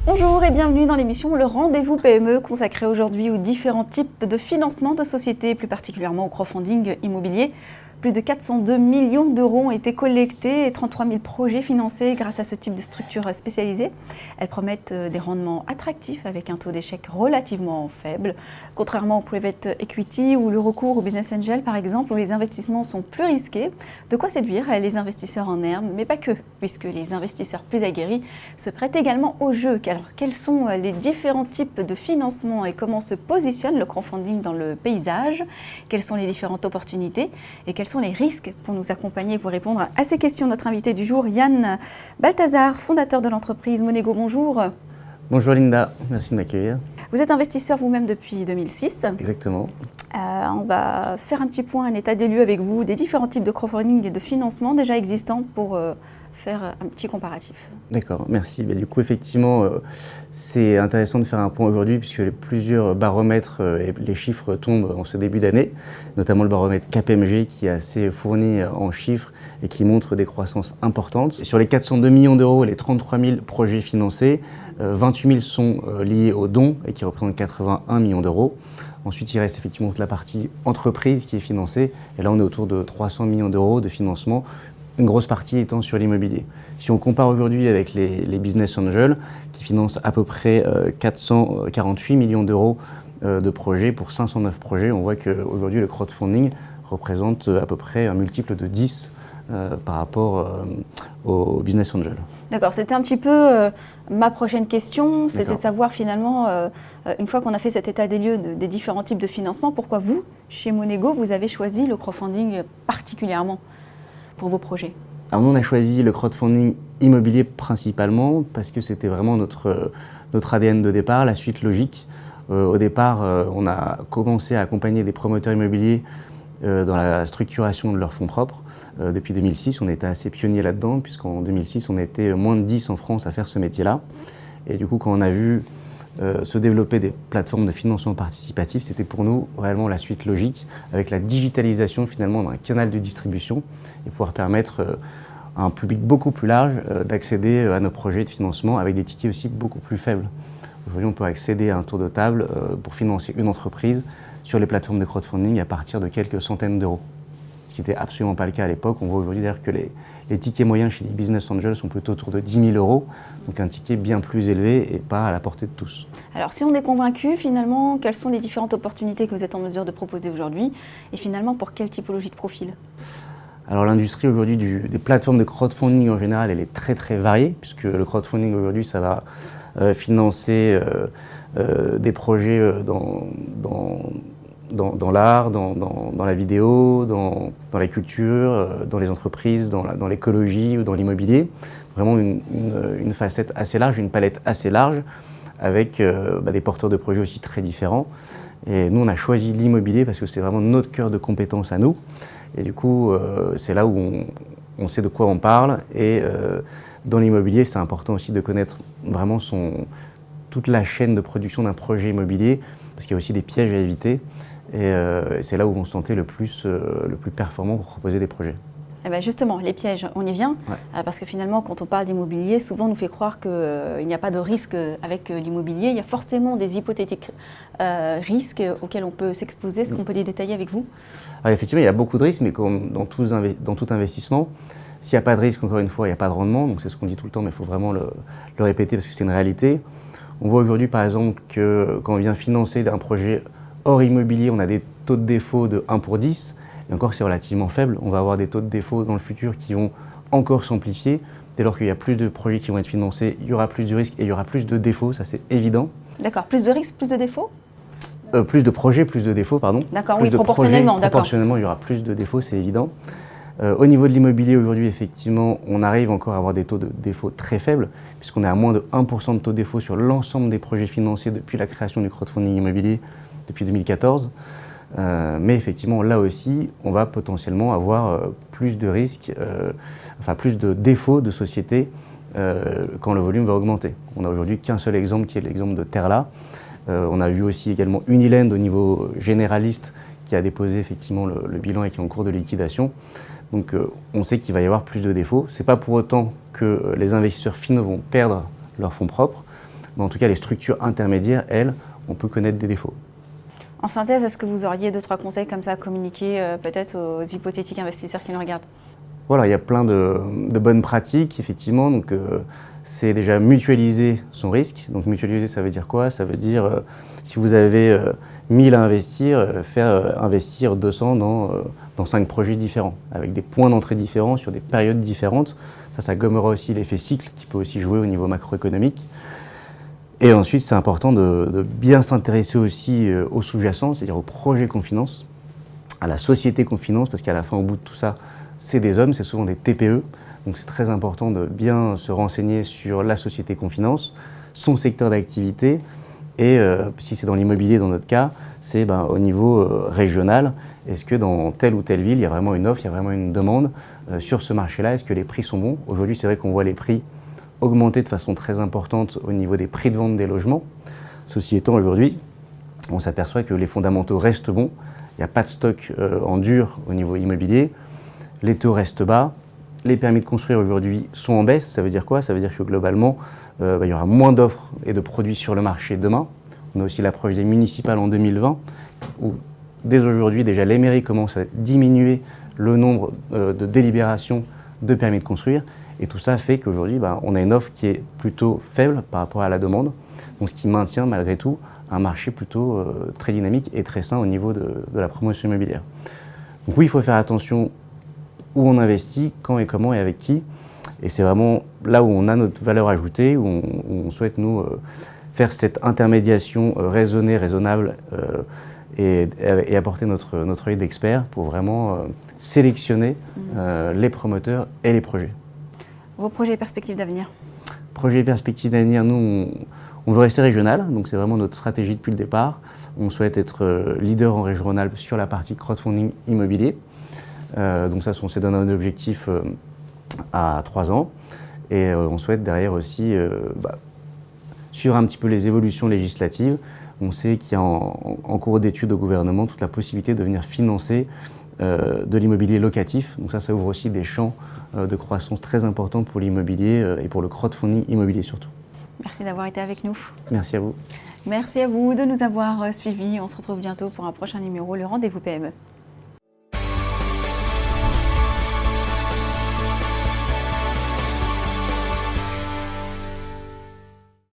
Bonjour et bienvenue dans l'émission Le Rendez-vous PME consacrée aujourd'hui aux différents types de financement de sociétés, plus particulièrement au crowdfunding immobilier. Plus de 402 millions d'euros ont été collectés et 33 000 projets financés grâce à ce type de structure spécialisée. Elles promettent des rendements attractifs avec un taux d'échec relativement faible. Contrairement au private equity ou le recours au business angel par exemple, où les investissements sont plus risqués. De quoi séduire les investisseurs en herbe, mais pas que, puisque les investisseurs plus aguerris se prêtent également au jeu. Alors, quels sont les différents types de financement et comment se positionne le crowdfunding dans le paysage? Quelles sont les différentes opportunités et quels sont les risques? Pour nous accompagner, pour répondre à ces questions, notre invité du jour, Yann Balthazar, fondateur de l'entreprise Monego. Bonjour. Bonjour Linda, merci de m'accueillir. Vous êtes investisseur vous-même depuis 2006. Exactement. On va faire un petit point, un état des lieux avec vous des différents types de crowdfunding et de financement déjà existants pour faire un petit comparatif. D'accord, merci. Du coup, effectivement, c'est intéressant de faire un point aujourd'hui puisque plusieurs baromètres et les chiffres tombent en ce début d'année, notamment le baromètre KPMG qui est assez fourni en chiffres et qui montre des croissances importantes. Sur les 402 millions d'euros et les 33 000 projets financés, 28 000 sont liés aux dons et qui représentent 81 millions d'euros. Ensuite, il reste effectivement toute la partie entreprise qui est financée. Et là, on est autour de 300 millions d'euros de financement, une grosse partie étant sur l'immobilier. Si on compare aujourd'hui avec les business angels, qui financent à peu près 448 millions d'euros de projets pour 509 projets, on voit qu'aujourd'hui, le crowdfunding représente à peu près un multiple de 10 par rapport aux business angels. D'accord, c'était un petit peu ma prochaine question, c'était de savoir finalement, une fois qu'on a fait cet état des lieux des différents types de financement, pourquoi vous, chez Monego, vous avez choisi le crowdfunding particulièrement pour vos projets? Alors nous, on a choisi le crowdfunding immobilier principalement parce que c'était vraiment notre ADN de départ, la suite logique. Au départ, on a commencé à accompagner des promoteurs immobiliers dans la structuration de leurs fonds propres. Depuis 2006, on était assez pionniers là-dedans, puisqu'en 2006, on était moins de 10 en France à faire ce métier-là. Et du coup, quand on a vu se développer des plateformes de financement participatif, c'était pour nous réellement la suite logique, avec la digitalisation finalement d'un canal de distribution et pouvoir permettre à un public beaucoup plus large d'accéder à nos projets de financement avec des tickets aussi beaucoup plus faibles. Aujourd'hui, on peut accéder à un tour de table pour financer une entreprise sur les plateformes de crowdfunding à partir de quelques centaines d'euros, ce qui n'était absolument pas le cas à l'époque. On voit aujourd'hui d'ailleurs que les tickets moyens chez les business angels sont plutôt autour de 10 000 euros, donc un ticket bien plus élevé et pas à la portée de tous. Alors si on est convaincu, finalement, quelles sont les différentes opportunités que vous êtes en mesure de proposer aujourd'hui et finalement pour quelle typologie de profil? Alors l'industrie aujourd'hui des plateformes de crowdfunding en général, elle est très très variée, puisque le crowdfunding aujourd'hui ça va financer des projets dans l'art, dans la vidéo, dans la culture, dans les entreprises, dans l'écologie ou dans l'immobilier. Vraiment une facette assez large, une palette assez large, avec des porteurs de projets aussi très différents. Et nous, on a choisi l'immobilier parce que c'est vraiment notre cœur de compétence à nous. Et du coup, c'est là où on sait de quoi on parle. Et dans l'immobilier, c'est important aussi de connaître vraiment toute la chaîne de production d'un projet immobilier, parce qu'il y a aussi des pièges à éviter. Et c'est là où on se sentait le plus performant pour proposer des projets. Eh bien justement, les pièges, on y vient, parce que finalement, quand on parle d'immobilier, souvent on nous fait croire qu'il n'y a pas de risque avec l'immobilier. Il y a forcément des hypothétiques risques auxquels on peut s'exposer. Est-ce qu'on peut les détailler avec vous? Alors effectivement, il y a beaucoup de risques, mais comme dans tout investissement, s'il n'y a pas de risque, encore une fois, il n'y a pas de rendement. Donc c'est ce qu'on dit tout le temps, mais il faut vraiment le répéter parce que c'est une réalité. On voit aujourd'hui, par exemple, que quand on vient financer un projet hors immobilier, on a des taux de défaut de 1 pour 10. Et encore, c'est relativement faible. On va avoir des taux de défaut dans le futur qui vont encore s'amplifier. Dès lors qu'il y a plus de projets qui vont être financés, il y aura plus de risques et il y aura plus de défauts, ça c'est évident. D'accord, plus de risques, plus de défauts? Plus de projets, plus de défauts, pardon. D'accord, oui, proportionnellement. Proportionnellement, il y aura plus de défauts, c'est évident. Au niveau de l'immobilier, aujourd'hui, effectivement, on arrive encore à avoir des taux de défaut très faibles, puisqu'on est à moins de 1% de taux de défaut sur l'ensemble des projets financiers depuis la création du crowdfunding immobilier depuis 2014. Mais effectivement, là aussi, on va potentiellement avoir plus de risques, plus de défauts de sociétés quand le volume va augmenter. On n'a aujourd'hui qu'un seul exemple qui est l'exemple de Terla. On a vu aussi également Uniland au niveau généraliste qui a déposé effectivement le bilan et qui est en cours de liquidation. Donc on sait qu'il va y avoir plus de défauts. Ce n'est pas pour autant que les investisseurs finaux vont perdre leurs fonds propres. Mais en tout cas, les structures intermédiaires, elles, on peut connaître des défauts. En synthèse, est-ce que vous auriez 2-3 conseils comme ça à communiquer peut-être aux hypothétiques investisseurs qui nous regardent? Voilà, il y a plein de bonnes pratiques, effectivement. Donc, c'est déjà mutualiser son risque. Donc, mutualiser, ça veut dire quoi? Ça veut dire, si vous avez 1000 à investir, faire investir 200 dans 5 projets différents, avec des points d'entrée différents, sur des périodes différentes. Ça gommera aussi l'effet cycle qui peut aussi jouer au niveau macroéconomique. Et ensuite, c'est important de bien s'intéresser aussi aux sous-jacents, c'est-à-dire aux projets qu'on finance, à la société qu'on finance, parce qu'à la fin, au bout de tout ça, c'est des hommes, c'est souvent des TPE. Donc c'est très important de bien se renseigner sur la société qu'on finance, son secteur d'activité, et si c'est dans l'immobilier dans notre cas, c'est au niveau régional. Est-ce que dans telle ou telle ville, il y a vraiment une offre, il y a vraiment une demande sur ce marché-là? Est-ce que les prix sont bons? Aujourd'hui, c'est vrai qu'on voit les prix augmenter de façon très importante au niveau des prix de vente des logements. Ceci étant, aujourd'hui, on s'aperçoit que les fondamentaux restent bons. Il n'y a pas de stock en dur au niveau immobilier. Les taux restent bas. Les permis de construire aujourd'hui sont en baisse. Ça veut dire quoi? Ça veut dire que globalement, il y aura moins d'offres et de produits sur le marché demain. On a aussi l'approche des municipales en 2020, où dès aujourd'hui, déjà, les mairies commencent à diminuer le nombre de délibérations de permis de construire. Et tout ça fait qu'aujourd'hui, on a une offre qui est plutôt faible par rapport à la demande. Donc, ce qui maintient malgré tout un marché plutôt très dynamique et très sain au niveau de la promotion immobilière. Donc oui, il faut faire attention où on investit, quand et comment et avec qui. Et c'est vraiment là où on a notre valeur ajoutée, où on souhaite nous faire cette intermédiation raisonnée, raisonnable et apporter notre œil d'expert pour vraiment sélectionner les promoteurs et les projets. Vos projets et perspectives d'avenir? Projets et perspectives d'avenir, nous, on veut rester régional, donc c'est vraiment notre stratégie depuis le départ. On souhaite être leader en régional sur la partie crowdfunding immobilier. Donc ça, on s'est donné un objectif à 3 ans. Et on souhaite derrière aussi suivre un petit peu les évolutions législatives. On sait qu'il y a en cours d'étude au gouvernement toute la possibilité de venir financer de l'immobilier locatif. Donc ça ouvre aussi des champs de croissance très importants pour l'immobilier et pour le crowdfunding immobilier surtout. Merci d'avoir été avec nous. Merci à vous. Merci à vous de nous avoir suivis. On se retrouve bientôt pour un prochain numéro, le Rendez-vous PME.